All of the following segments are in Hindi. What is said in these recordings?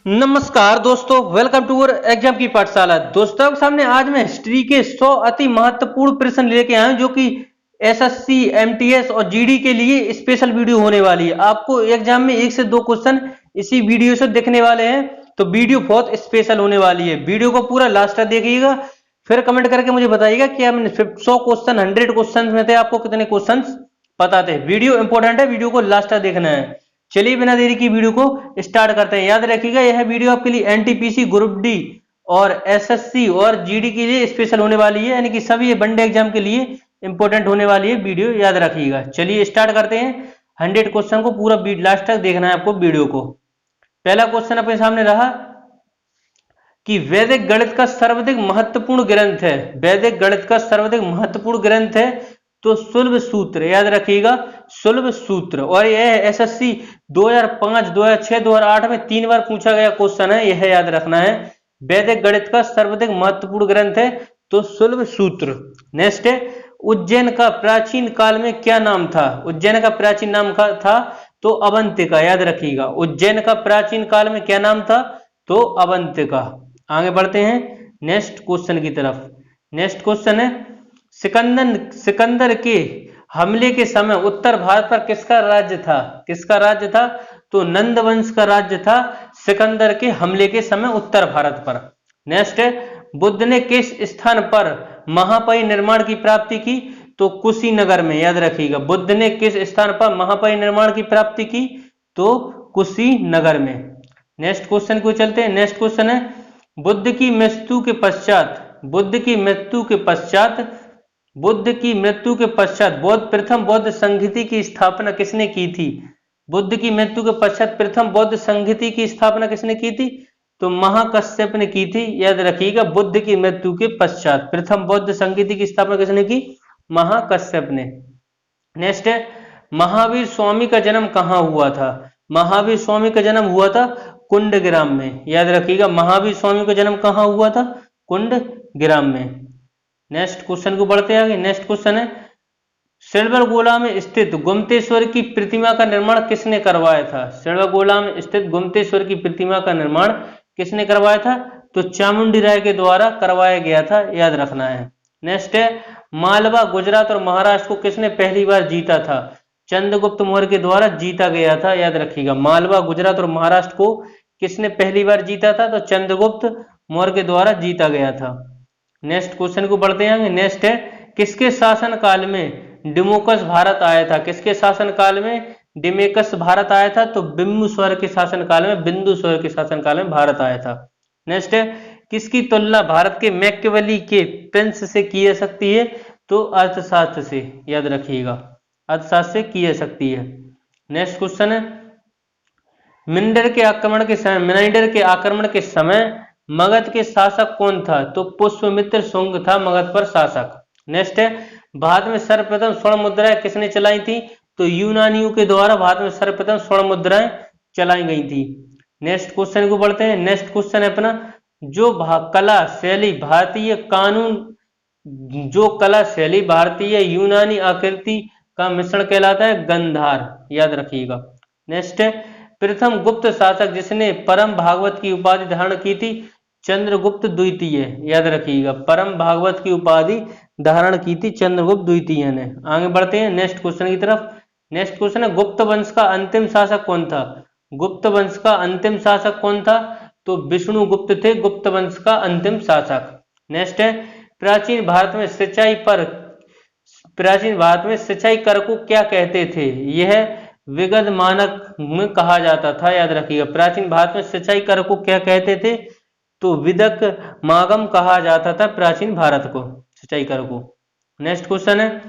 नमस्कार दोस्तों, वेलकम टू अवर एग्जाम की पाठशाला। दोस्तों के सामने आज मैं हिस्ट्री के 100 अति महत्वपूर्ण प्रश्न लेके आया हूं जो कि एसएससी, एमटीएस और जीडी के लिए स्पेशल वीडियो होने वाली है। आपको एग्जाम में 1 से 2 क्वेश्चन इसी वीडियो से दिखने वाले हैं, तो वीडियो बहुत स्पेशल होने वाली है। वीडियो को पूरा लास्ट तक देखिएगा, फिर कमेंट करके मुझे बताइएगा कि हमने 100 क्वेश्चन 100 क्वेश्चन में थे, आपको कितने क्वेश्चन पता थे। वीडियो इंपॉर्टेंट है, वीडियो को लास्ट तक देखना है। चलिए बिना देरी की वीडियो को स्टार्ट करते हैं। याद रखिएगा यह वीडियो आपके लिए एनटीपीसी, ग्रुप डी और एसएससी और जीडी के लिए स्पेशल होने वाली है, यानी कि सभी वनडे एग्जाम के लिए इंपॉर्टेंट होने वाली है वीडियो, याद रखिएगा। चलिए स्टार्ट करते हैं। 100 क्वेश्चन को पूरा लास्ट तक देखना है आपको वीडियो को। पहला क्वेश्चन अपने सामने रहा कि वैदिक गणित का सर्वाधिक महत्वपूर्ण ग्रंथ है। वैदिक गणित का सर्वाधिक महत्वपूर्ण ग्रंथ है तो शुल्ब सूत्र, याद रखिएगा शुल्ब सूत्र। और यह एसएससी 2005, 2006, 2008 में 3 बार पूछा गया क्वेश्चन है, यह याद रखना है। वैदिक गणित का सर्वाधिक महत्वपूर्ण ग्रंथ है तो शुल्ब सूत्र। नेक्स्ट है, उज्जैन का प्राचीन काल में क्या नाम था? उज्जैन का प्राचीन नाम था तो अवंतिका, याद रखिएगा। उज्जैन का प्राचीन काल में क्या नाम था? तो अवंतिका। आगे बढ़ते हैं नेक्स्ट क्वेश्चन की तरफ। नेक्स्ट क्वेश्चन है, सिकंदर के हमले के समय उत्तर भारत पर किसका राज्य था? किसका राज्य था? तो नंद वंश का राज्य था सिकंदर के हमले के समय उत्तर भारत पर। नेक्स्ट है, बुद्ध ने किस स्थान पर महापरिनिर्वाण की प्राप्ति की? तो कुशीनगर में, याद रखिएगा। बुद्ध ने किस स्थान पर महापरिनिर्वाण की प्राप्ति की? तो कुशीनगर में। नेक्स्ट क्वेश्चन को चलते हैं। नेक्स्ट क्वेश्चन है, बुद्ध की मृत्यु के पश्चात प्रथम बौद्ध संघिति की स्थापना किसने की थी? बुद्ध की मृत्यु के पश्चात प्रथम बौद्ध संघिति की स्थापना किसने की थी? तो महाकश्यप ने की थी, याद रखिएगा। बुद्ध की मृत्यु के पश्चात प्रथम बौद्ध संघिति की स्थापना किसने की? महाकश्यप ने। नेक्स्ट है, महावीर स्वामी का जन्म कहाँ हुआ था? महावीर स्वामी का जन्म हुआ था कुंडग्राम में, याद रखिएगा। महावीर स्वामी का जन्म कहाँ हुआ था? कुंडग्राम में। नेक्स्ट क्वेश्चन को बढ़ते आगे। नेक्स्ट क्वेश्चन है, श्रवणबेलगोला में स्थित गुप्तेश्वर की प्रतिमा का निर्माण किसने करवाया था? श्रवणबेलगोला में स्थित गुप्तेश्वर की प्रतिमा का निर्माण किसने करवाया था? तो चामुंडी राय के द्वारा करवाया गया था, याद रखना है। नेक्स्ट है, मालवा, गुजरात और महाराष्ट्र को किसने पहली बार जीता था? चंद्रगुप्त मौर्य के द्वारा जीता गया था, याद रखिएगा। मालवा, गुजरात और महाराष्ट्र को किसने पहली बार जीता था? तो चंद्रगुप्त मौर्य के द्वारा जीता गया था। नेक्स्ट क्वेश्चन को बढ़ते हैं। नेक्स्ट है, किसके शासन काल में डिमोकस भारत आया था? किसके शासन काल में डिमेकस भारत आया था? तो बिंदुसार के शासन काल में, बिंदुसार के शासन काल में भारत आया था। नेक्स्ट है, किसकी तुलना भारत के मैकियावेली के प्रिंस से की जा सकती है? तो अर्थशास्त्र से, याद रखिएगा। अर्थशास्त्र से की जा सकती है। नेक्स्ट क्वेश्चन है, मिनांडर के आक्रमण के समय मगध के शासक कौन था? तो पुष्यमित्र शुंग था मगध पर शासक। नेक्स्ट है, भारत में सर्वप्रथम स्वर्ण मुद्राएं किसने चलाई थी? तो यूनानियों के द्वारा भारत में सर्वप्रथम स्वर्ण मुद्राएं चलाई गई थी। नेक्स्ट क्वेश्चन को बढ़ते हैं। नेक्स्ट क्वेश्चन है अपना, जो कला शैली भारतीय यूनानी आकृति का मिश्रण कहलाता है गंधार, याद रखिएगा। नेक्स्ट है, प्रथम गुप्त शासक जिसने परम भागवत की उपाधि धारण की थी? चंद्रगुप्त द्वितीय, याद रखिएगा। परम भागवत की उपाधि धारण की थी चंद्रगुप्त द्वितीय ने। आगे बढ़ते हैं नेक्स्ट क्वेश्चन की तरफ। नेक्स्ट क्वेश्चन है, गुप्त वंश का अंतिम शासक कौन था? गुप्त वंश का अंतिम शासक कौन था? तो विष्णुगुप्त थे गुप्त वंश का अंतिम शासक। नेक्स्ट है, प्राचीन भारत में सिंचाई कर को क्या कहते थे? यह विगत मानक में कहा जाता था, याद रखिएगा। प्राचीन भारत में सिंचाई कर को क्या कहते थे? तो विदक मागम कहा जाता था प्राचीन भारत को, सिंचाई कर को। नेक्स्ट क्वेश्चन है,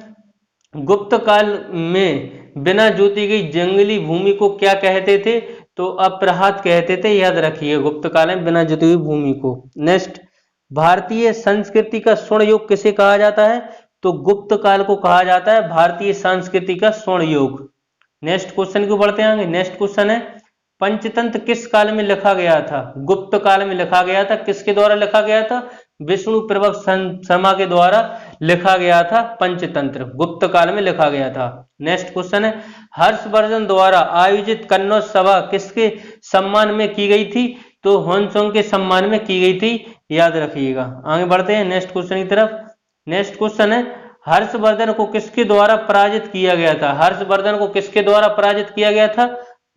गुप्त काल में बिना जोती गई जंगली भूमि को क्या कहते थे? तो अप्रहात कहते थे, याद रखिए। गुप्त काल में बिना जोती हुई भूमि को। नेक्स्ट, भारतीय संस्कृति का स्वर्ण युग किसे कहा जाता है? तो गुप्त काल को कहा जाता है भारतीय संस्कृति का स्वर्ण युग। नेक्स्ट क्वेश्चन को बढ़ते हैं। नेक्स्ट क्वेश्चन है, पंचतंत्र किस काल में लिखा गया था? गुप्त काल में लिखा गया था। किसके द्वारा लिखा गया था? विष्णु प्रभव शर्मा के द्वारा लिखा गया था। पंचतंत्र गुप्त काल में लिखा गया था। नेक्स्ट क्वेश्चन है, हर्षवर्धन द्वारा आयोजित कन्नौज सभा किसके सम्मान में की गई थी? तो ह्वेनसांग के सम्मान में की गई थी, याद रखिएगा। आगे बढ़ते हैं नेक्स्ट क्वेश्चन की तरफ। नेक्स्ट क्वेश्चन है, हर्षवर्धन को किसके द्वारा पराजित किया गया था? हर्षवर्धन को किसके द्वारा पराजित किया गया था?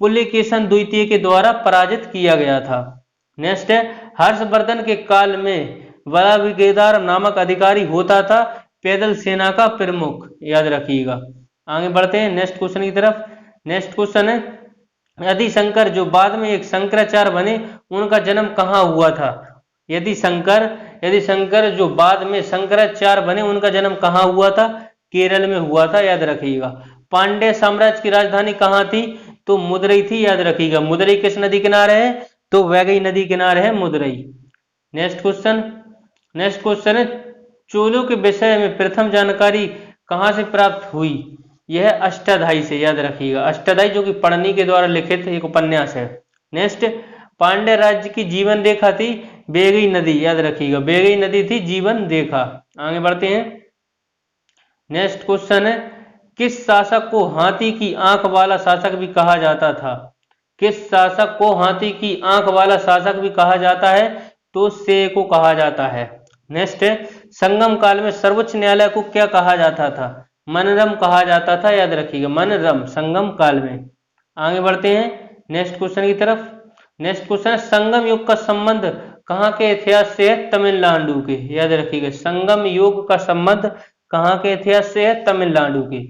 पुलकेशन द्वितीय के द्वारा पराजित किया गया था। नेक्स्ट है, हर्षवर्धन के काल में बड़ाभिगेदार नामक अधिकारी होता था पैदल सेना का प्रमुख, याद रखिएगा। आगे बढ़ते हैं नेक्स्ट क्वेश्चन की तरफ। नेक्स्ट क्वेश्चन है, यदि शंकर जो बाद में एक शंकराचार्य बने उनका जन्म कहाँ हुआ था? यदि शंकर जो बाद में शंकराचार्य बने उनका जन्म कहाँ हुआ था? केरल में हुआ था, याद रखिएगा। पांड्य साम्राज्य की राजधानी कहाँ थी? तो मदुरई थी, याद रखिएगा। मदुरई किस नदी किनारे है? तो वैगई नदी किनारे है मदुरई। नेक्स्ट क्वेश्चन है, चोलों के विषय में प्रथम जानकारी कहाँ से प्राप्त हुई? यह अष्टाध्यायी से, याद रखिएगा। अष्टाध्यायी जो कि पढ़नी के द्वारा लिखित एक उपन्यास है। नेक्स्ट, पांड्य राज्य की जीवन रेखा थी वैगई नदी, याद रखिएगा। वैगई नदी थी जीवन रेखा। आगे बढ़ते हैं। नेक्स्ट क्वेश्चन है, किस शासक को हाथी की आंख वाला शासक भी कहा जाता था? किस शासक को हाथी की आंख वाला शासक भी कहा जाता है? तो शेर को कहा जाता है। नेक्स्ट है, संगम काल में सर्वोच्च न्यायालय को क्या कहा जाता था? मनरम कहा जाता था, याद रखिएगा। मनरम, संगम काल में। आगे बढ़ते हैं नेक्स्ट क्वेश्चन की तरफ। नेक्स्ट क्वेश्चन है, संगम युग का संबंध कहाँ के इतिहास से है? तमिलनाडु के, याद रखिएगा। संगम युग का संबंध कहाँ के इतिहास से है? तमिलनाडु के।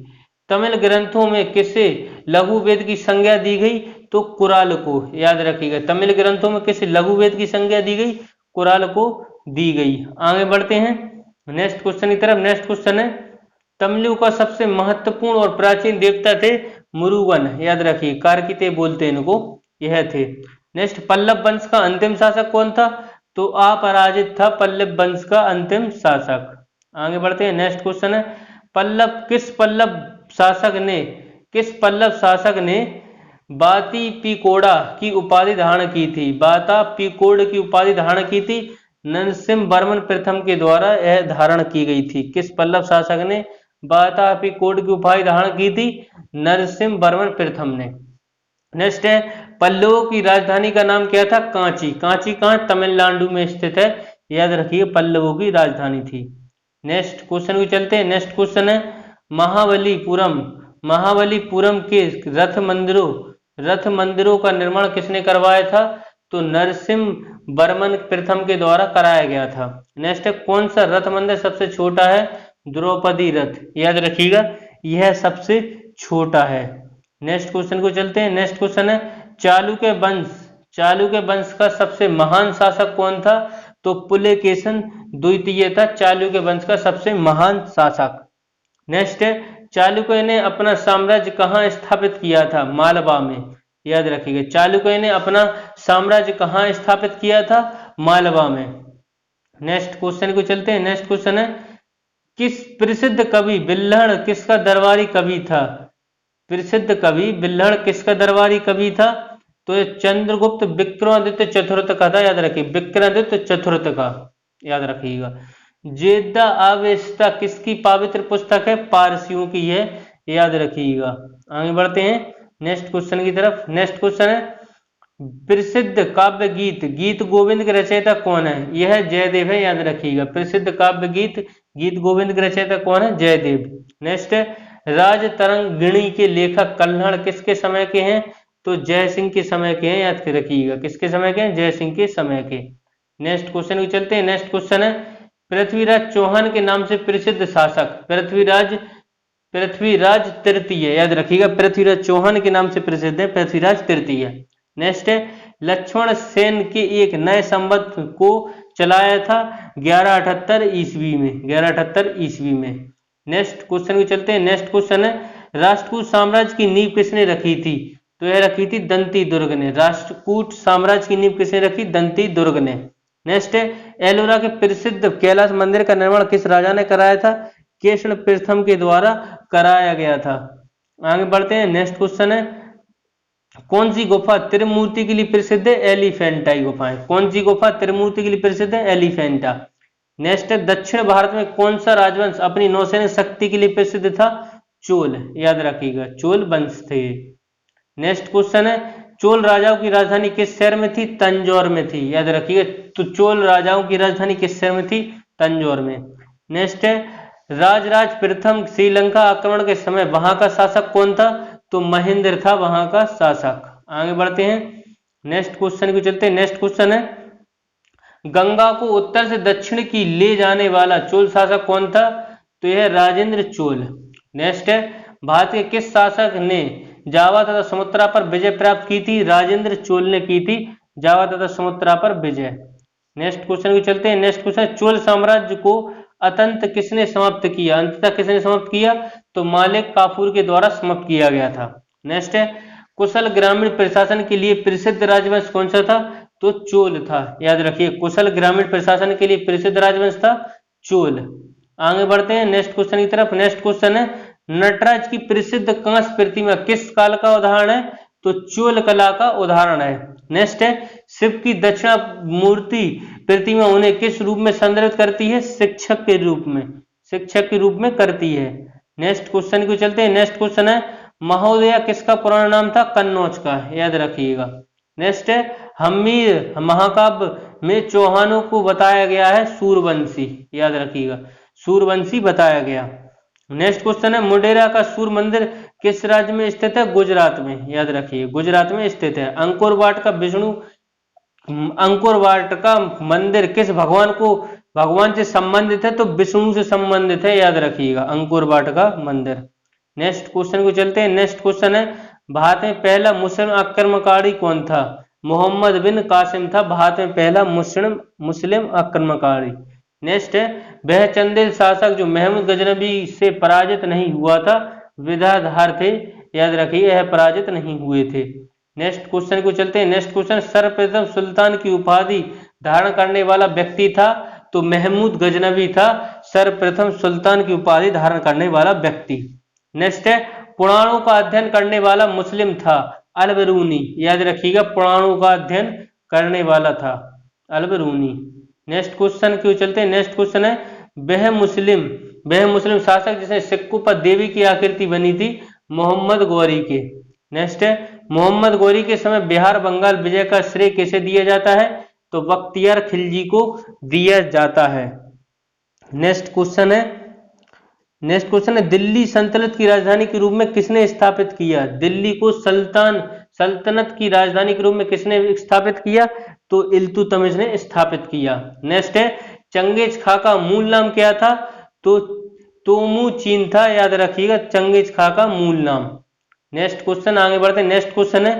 तमिल ग्रंथों में किसे लघु वेद की संज्ञा दी गई? तो कुराल को, याद रखिएगा। तमिल ग्रंथों में किसे लघु वेद की संज्ञा दी गई? कुराल को दी गई। आगे बढ़ते हैं नेक्स्ट क्वेश्चन की तरफ। नेक्स्ट क्वेश्चन है, तमिलों का सबसे महत्वपूर्ण और प्राचीन देवता थे मुरुगन, याद रखिए। कार्तिकेय बोलते हैं इनको, यह थे। नेक्स्ट, पल्लव वंश का अंतिम शासक कौन था? तो अपराजित था पल्लव वंश का अंतिम शासक। आगे बढ़ते हैं नेक्स्ट क्वेश्चन है, किस पल्लव शासक ने बाती पिकोड़ा की उपाधि धारण की थी? बाता पिकोड़ की उपाधि धारण की थी नरसिम्हा वर्मन प्रथम के द्वारा यह धारण की गई थी। किस पल्लव शासक ने बाता पिकोड़ की उपाधि धारण की थी? नरसिम्हा वर्मन प्रथम ने। नेक्स्ट है, पल्लवों की राजधानी का नाम क्या था? कांची। कांची कहाँ? तमिलनाडु में स्थित है, याद रखिए। पल्लवों की राजधानी थी। नेक्स्ट क्वेश्चन को चलते हैं। नेक्स्ट क्वेश्चन है, महाबलीपुरम के रथ मंदिरों का निर्माण किसने करवाया था? तो नरसिम्हा वर्मन प्रथम के द्वारा कराया गया था। नेक्स्ट है, कौन सा रथ मंदिर सबसे छोटा है? द्रौपदी रथ, याद रखिएगा। यह सबसे छोटा है। नेक्स्ट क्वेश्चन को चलते हैं। नेक्स्ट क्वेश्चन है, चालुक्य वंश का सबसे महान शासक कौन था? तो पुलकेशन द्वितीय था चालुक्य वंश का सबसे महान शासक। नेक्स्ट है, चालुक्य ने अपना साम्राज्य कहाँ स्थापित किया था? मालवा में, याद रखिएगा। चालुक्य ने अपना साम्राज्य कहाँ स्थापित किया था? मालवा में। नेक्स्ट क्वेश्चन को चलते हैं। नेक्स्ट क्वेश्चन है, किस प्रसिद्ध कवि बिल्हड़ किसका दरबारी कवि था? प्रसिद्ध कवि बिल्हड़ किसका दरबारी कवि था? तो ये चंद्रगुप्त विक्रमादित्य चतुर्थ का था, याद रखिए। विक्रमादित्य चतुर्थ का, याद रखिएगा। जेद्दा आवेस्ता किसकी पवित्र पुस्तक है? पारसियों की है, याद रखिएगा। आगे बढ़ते हैं नेक्स्ट क्वेश्चन की तरफ। नेक्स्ट क्वेश्चन है, प्रसिद्ध काव्य गीत गोविंद के रचयिता कौन है? यह जयदेव है, याद रखिएगा। प्रसिद्ध काव्य गीत गोविंद के रचयिता कौन है? जयदेव। नेक्स्ट है, राज तरंगिणी के लेखक कल्हड़ किसके समय के हैं? तो जय सिंह के समय के हैं, याद रखिएगा। किसके समय के हैं? जय सिंह के समय के। नेक्स्ट क्वेश्चन को चलते हैं। नेक्स्ट क्वेश्चन है, पृथ्वीराज चौहान के नाम से प्रसिद्ध शासक? पृथ्वीराज तृतीय, याद रखिएगा। पृथ्वीराज चौहान के नाम से प्रसिद्ध है पृथ्वीराज तृतीय। नेक्स्ट है, लक्ष्मण सेन के एक नए संवत को चलाया था 1178 ईस्वी में। नेक्स्ट क्वेश्चन को चलते हैं। नेक्स्ट क्वेश्चन है, राष्ट्रकूट साम्राज्य की नींव किसने रखी थी? तो यह रखी थी दंती दुर्ग ने। राष्ट्रकूट साम्राज्य की नींव किसने रखी? दंती दुर्ग ने। नेक्स्ट है, एलोरा के प्रसिद्ध कैलाश मंदिर का निर्माण किस राजा ने कराया था? कृष्ण प्रथम के द्वारा कराया गया था। आगे बढ़ते हैं। नेक्स्ट क्वेश्चन है, कौन सी गुफा त्रिमूर्ति के लिए प्रसिद्ध है? एलिफेंटा गुफाएं। कौन सी गुफा त्रिमूर्ति के लिए प्रसिद्ध है? एलिफेंटा। नेक्स्ट है, दक्षिण भारत में कौन सा राजवंश अपनी नौसैनिक शक्ति के लिए प्रसिद्ध था? चोल, याद रखिएगा। चोल वंश थे। नेक्स्ट क्वेश्चन है, चोल राजाओं की राजधानी किस शहर में थी? तंजौर में थी, याद रखिएगा। तो चोल राजाओं की राजधानी किस शहर में थी? तंजौर में। नेक्स्ट है, राजराज प्रथम श्रीलंका आक्रमण के समय वहां का शासक कौन था? तो महेंद्र था वहां का शासक। आगे बढ़ते हैं, नेक्स्ट क्वेश्चन को चलते हैं। नेक्स्ट क्वेश्चन है, गंगा को उत्तर से दक्षिण की ले जाने वाला चोल शासक कौन था? तो यह राजेंद्र चोल। नेक्स्ट है, भारत के किस शासक ने जावा तथा सुमात्रा पर विजय प्राप्त की थी? राजेंद्र चोल ने की थी जावा तथा सुमात्रा पर विजय। नेक्स्ट क्वेश्चन को चलते हैं। नेक्स्ट क्वेश्चन, चोल साम्राज्य को अंततः किसने समाप्त किया? अंततः किसने समाप्त किया? तो मालिक काफूर के द्वारा समाप्त किया गया था। नेक्स्ट है, कुशल ग्रामीण प्रशासन के लिए प्रसिद्ध राजवंश कौन सा था? तो चोल था, याद रखिए। कुशल ग्रामीण प्रशासन के लिए प्रसिद्ध राजवंश था चोल। आगे बढ़ते हैं नेक्स्ट क्वेश्चन की तरफ। नेक्स्ट क्वेश्चन है, नटराज की प्रसिद्ध कांस्य प्रतिमा किस काल का उदाहरण है? तो चोल कला का उदाहरण है। नेक्स्ट है, शिव की दक्षिणा मूर्ति प्रतिमा उन्हें किस रूप में संदर्भित करती है? शिक्षक के रूप में, शिक्षक के रूप में करती है। नेक्स्ट क्वेश्चन को चलते हैं। नेक्स्ट क्वेश्चन है, महोदया किसका पुराना नाम था? कन्नौज का, याद रखिएगा। नेक्स्ट है, हम्मीर महाकाव्य में चौहानों को बताया गया है सूरवंशी, याद रखिएगा, सूरवंशी बताया गया। नेक्स्ट क्वेश्चन है, मुंडेरा का सूर्य मंदिर किस राज्य में स्थित है? गुजरात में, याद रखिए, गुजरात में स्थित है। अंकुर वाट का मंदिर किस भगवान से संबंधित है? तो विष्णु से संबंधित है, याद रखिएगा, अंकुर वाट का मंदिर। नेक्स्ट क्वेश्चन को चलते हैं। नेक्स्ट क्वेश्चन है, भारत में पहला मुस्लिम आक्रमणकारी कौन था? मोहम्मद बिन कासिम था भारत में पहला मुस्लिम आक्रमणकारी। नेक्स्ट है, वह चंदेल शासक जो महमूद गजनबी से पराजित नहीं हुआ था विधाधार थे, याद रखिए, यह पराजित नहीं हुए थे। नेक्स्ट क्वेश्चन को चलते हैं। नेक्स्ट क्वेश्चन, सर्वप्रथम सुल्तान की उपाधि धारण करने वाला व्यक्ति था? तो महमूद गजनबी था सर्वप्रथम सुल्तान की उपाधि धारण करने वाला व्यक्ति। नेक्स्ट है, पुराणों का अध्ययन करने वाला मुस्लिम था? अल-बिरूनी, याद रखिएगा, पुराणों का अध्ययन करने वाला था अल-बिरूनी। नेक्स्ट क्वेश्चन क्यों चलते हैं। नेक्स्ट क्वेश्चन है, वह मुस्लिम शासक जिसने सिक्कों पर देवी की आकृति बनी थी? मोहम्मद गौरी के। नेक्स्ट है, मोहम्मद गौरी के समय बिहार बंगाल विजय का श्रेय किसे दिया जाता है? तो बख्तियार खिलजी को दिया जाता है। नेक्स्ट क्वेश्चन है, दिल्ली सल्तनत की राजधानी के रूप में किसने स्थापित किया? दिल्ली को सल्तनत की राजधानी के रूप में किसने स्थापित किया? तो इल्तुतमिश ने स्थापित किया। नेक्स्ट है, चंगेज खां का मूल नाम क्या था? तो तोमुचीन था, याद रखिएगा, चंगेज खां का मूल नाम। नेक्स्ट क्वेश्चन, आगे बढ़ते हैं। नेक्स्ट क्वेश्चन है,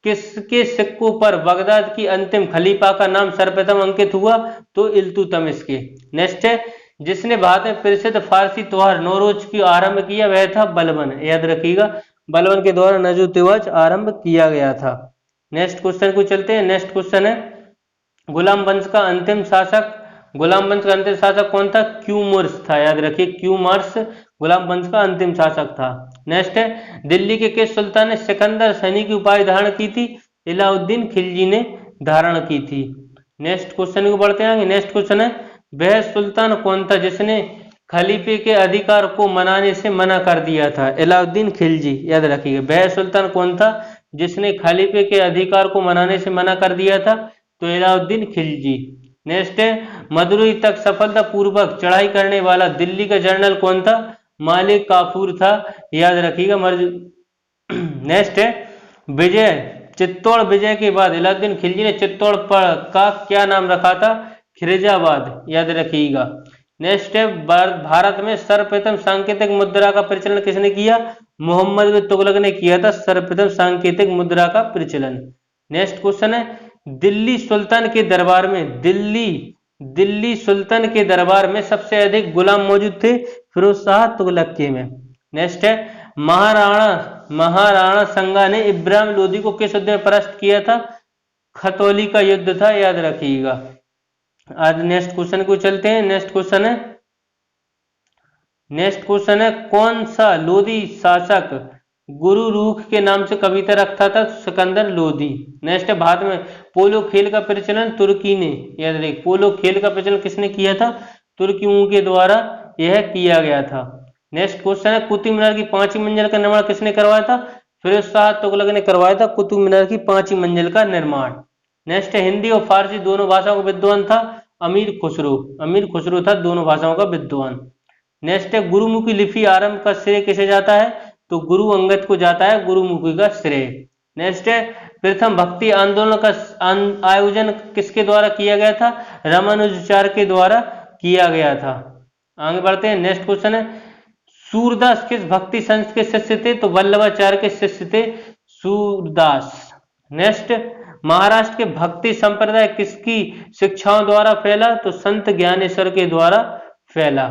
किसके सिक्कों पर बगदाद की अंतिम खलीफा का नाम सर्वप्रथम अंकित हुआ? तो इल्तुतमिश के। नेक्स्ट है, जिसने भारत में प्रसिद्ध फारसी त्योहार नौरोज की आरंभ किया वह था बलबन, याद रखिएगा, बलबन के द्वारा नजू त्योहार आरंभ किया गया था। नेक्स्ट क्वेश्चन को चलते हैं। नेक्स्ट क्वेश्चन है, गुलाम वंश का अंतिम शासक कौन था? क्यूमर्स था, याद रखिए, क्यूमर्स गुलाम वंश का अंतिम शासक था। नेक्स्ट है, दिल्ली के किस सुल्तान ने सिकंदर सनी की उपाधि धारण की थी? इलाउद्दीन खिलजी ने धारण की थी। नेक्स्ट क्वेश्चन को बढ़ते हैं। नेक्स्ट क्वेश्चन है, वह सुल्तान कौन था जिसने खलीफे के अधिकार को मनाने से मना कर दिया था? इलाउद्दीन खिलजी, याद रखिएगा, वह सुल्तान कौन था जिसने खलीफे के अधिकार को मनाने से मना कर दिया था? तो इलाउद्दीन खिलजी। नेक्स्ट है, मदुरई तक सफलतापूर्वक चढ़ाई करने वाला दिल्ली का जनरल कौन था? मालिक काफूर था, याद रखिएगा। नेक्स्ट है, चित्तौड़ विजय के बाद इलाउद्दीन खिलजी ने चित्तौड़ का क्या नाम रखा था? खिरजाबाद, याद रखिएगा। नेक्स्ट है, भारत में सर्वप्रथम सांकेतिक मुद्रा का प्रचलन किसने किया? मोहम्मद बिन तुगलक ने किया था सर्वप्रथम सांकेतिक मुद्रा का प्रचलन। नेक्स्ट क्वेश्चन है, दिल्ली सुल्तान के दरबार में सबसे अधिक गुलाम मौजूद थे? फिरोज शाह तुगलक के में। नेक्स्ट है, महाराणा संगा ने इब्राहिम लोदी को किस युद्ध में परास्त किया था? खतौली का युद्ध था, याद रखिएगा। आज नेक्स्ट क्वेश्चन को चलते हैं। नेक्स्ट क्वेश्चन है, कौन सा लोदी शासक गुरु रूख के नाम से कविता रखता था? सिकंदर लोदी। नेक्स्ट है, भारत में पोलो खेल का प्रचलन तुर्की ने, याद रखिए, पोलो खेल का प्रचलन किसने किया था? तुर्कियों के द्वारा यह किया गया था। नेक्स्ट क्वेश्चन है, कुतुब मीनार की 5वीं मंजिल का निर्माण किसने करवाया था? फिरोज शाह तुगलक ने करवाया था कुतुब मीनार की 5वीं मंजिल का निर्माण। नेक्स्ट है हिंदी और फारसी दोनों भाषाओं का विद्वान था अमीर खुसरो। अमीर खुसरो था दोनों भाषाओं का विद्वान। नेक्स्ट है गुरुमुखी लिपि आरंभ का श्रेय किसे जाता है, तो गुरु अंगद को जाता है गुरुमुखी का श्रेय। नेक्स्ट है प्रथम भक्ति आंदोलन का आयोजन किसके द्वारा किया गया था, रामानुजाचार्य के द्वारा किया गया था। आगे बढ़ते हैं। नेक्स्ट क्वेश्चन है सूरदास किस भक्ति संत के शिष्य थे, तो वल्लभाचार्य के शिष्य थे सूरदास। नेक्स्ट महाराष्ट्र के भक्ति संप्रदाय किसकी शिक्षाओं द्वारा फैला, तो संत ज्ञानेश्वर के द्वारा फैला।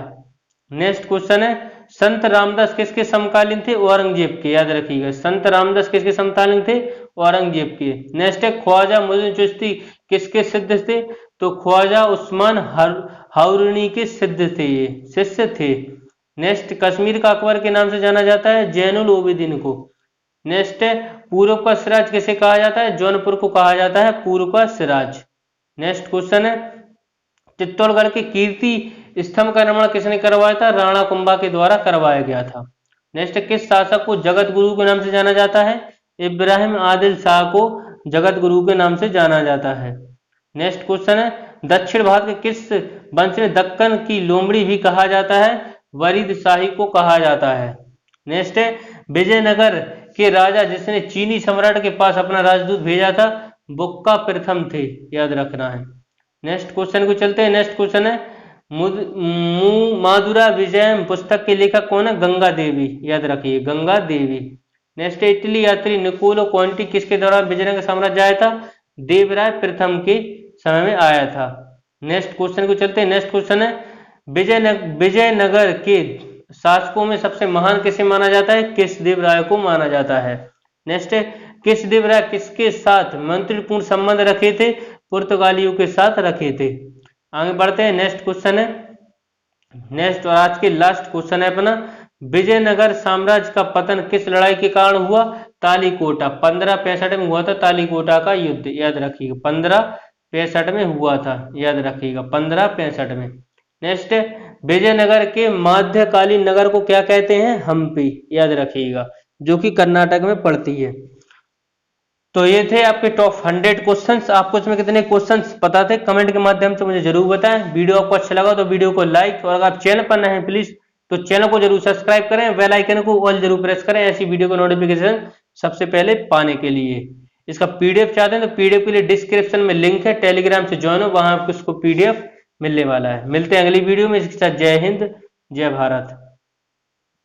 नेक्स्ट क्वेश्चन है संत रामदास किसके समकालीन थे, औरंगजेब के। याद रखिएगा संत रामदास किसके समकालीन थे, औरंगजेब के। नेक्स्ट है ख्वाजा मोइनुद्दीन चिश्ती किसके सिद्ध थे, तो ख्वाजा उस्मान हारूनी के सिद्ध थे, ये शिष्य थे। नेक्स्ट कश्मीर का अकबर के नाम से जाना जाता है जैनुल ओबेदीन को। नेक्स्ट है पूर्व का सिराज किसे कहा जाता है, जौनपुर को कहा जाता है पूर्व का सिराज। नेक्स्ट क्वेश्चन है चित्तौड़गढ़ के कीर्ति स्तंभ का निर्माण किसने करवाया था, राणा कुंभा के द्वारा करवाया गया था। नेक्स्ट किस शासक को जगत गुरु के नाम से जाना जाता है, इब्राहिम आदिल शाह को जगत गुरु के नाम से जाना जाता है। नेक्स्ट क्वेश्चन है दक्षिण भारत के किस वंश में दक्कन की लोमड़ी भी कहा जाता है, वरीद शाही को कहा जाता है। नेक्स्ट है विजयनगर के राजा जिसने चीनी सम्राट के पास अपना राजदूत भेजा था बुक्का प्रथम थे, याद रखना है। नेक्स्ट क्वेश्चन को चलते हैं। नेक्स्ट क्वेश्चन है मादुरा विजयम पुस्तक के लेखक कौन है, गंगा देवी, याद रखिए गंगा देवी। नेक्स्ट इटली यात्री निकोलो कॉन्टी किसके दौरान विजयनगर साम्राज्य आया था, देवराय प्रथम के समय में आया था। नेक्स्ट क्वेश्चन को चलते हैं। नेक्स्ट क्वेश्चन है विजयनगर के शासकों में सबसे महान किसे माना जाता है, कृष्णदेव राय को माना जाता है। नेक्स्ट है कृष्णदेव राय किसके साथ मैत्रीपूर्ण संबंध रखे थे, पुर्तगालियों के साथ रखे थे। आगे बढ़ते हैं। नेक्स्ट क्वेश्चन है नेक्स्ट और आज के लास्ट क्वेश्चन है अपना विजयनगर साम्राज्य का पतन किस लड़ाई के कारण हुआ, तालीकोटा। 1565 में हुआ था तालीकोटा का युद्ध, याद रखिएगा 1565 में हुआ था, याद रखिएगा 1565 में। नेक्स्ट विजयनगर के मध्यकालीन नगर को क्या कहते हैं, हम्पी, याद रखिएगा, जो कि कर्नाटक में पड़ती है। तो ये थे आपके टॉप 100 क्वेश्चंस। आपको इसमें कितने क्वेश्चंस पता थे कमेंट के माध्यम से मुझे जरूर बताएं। वीडियो आपको अच्छा लगा तो वीडियो को लाइक, और अगर आप चैनल पर नए हैं प्लीज तो चैनल को जरूर सब्सक्राइब करें, बेल आइकन को ऑल जरूर प्रेस करें ऐसी वीडियो को नोटिफिकेशन सबसे पहले पाने के लिए। इसका पीडीएफ चाहते हैं तो पीडीएफ के लिए डिस्क्रिप्शन में लिंक है, टेलीग्राम से ज्वाइन हो, वहां आपको इसको पीडीएफ मिलने वाला है। मिलते हैं अगली वीडियो में, इसके साथ जय हिंद जय भारत।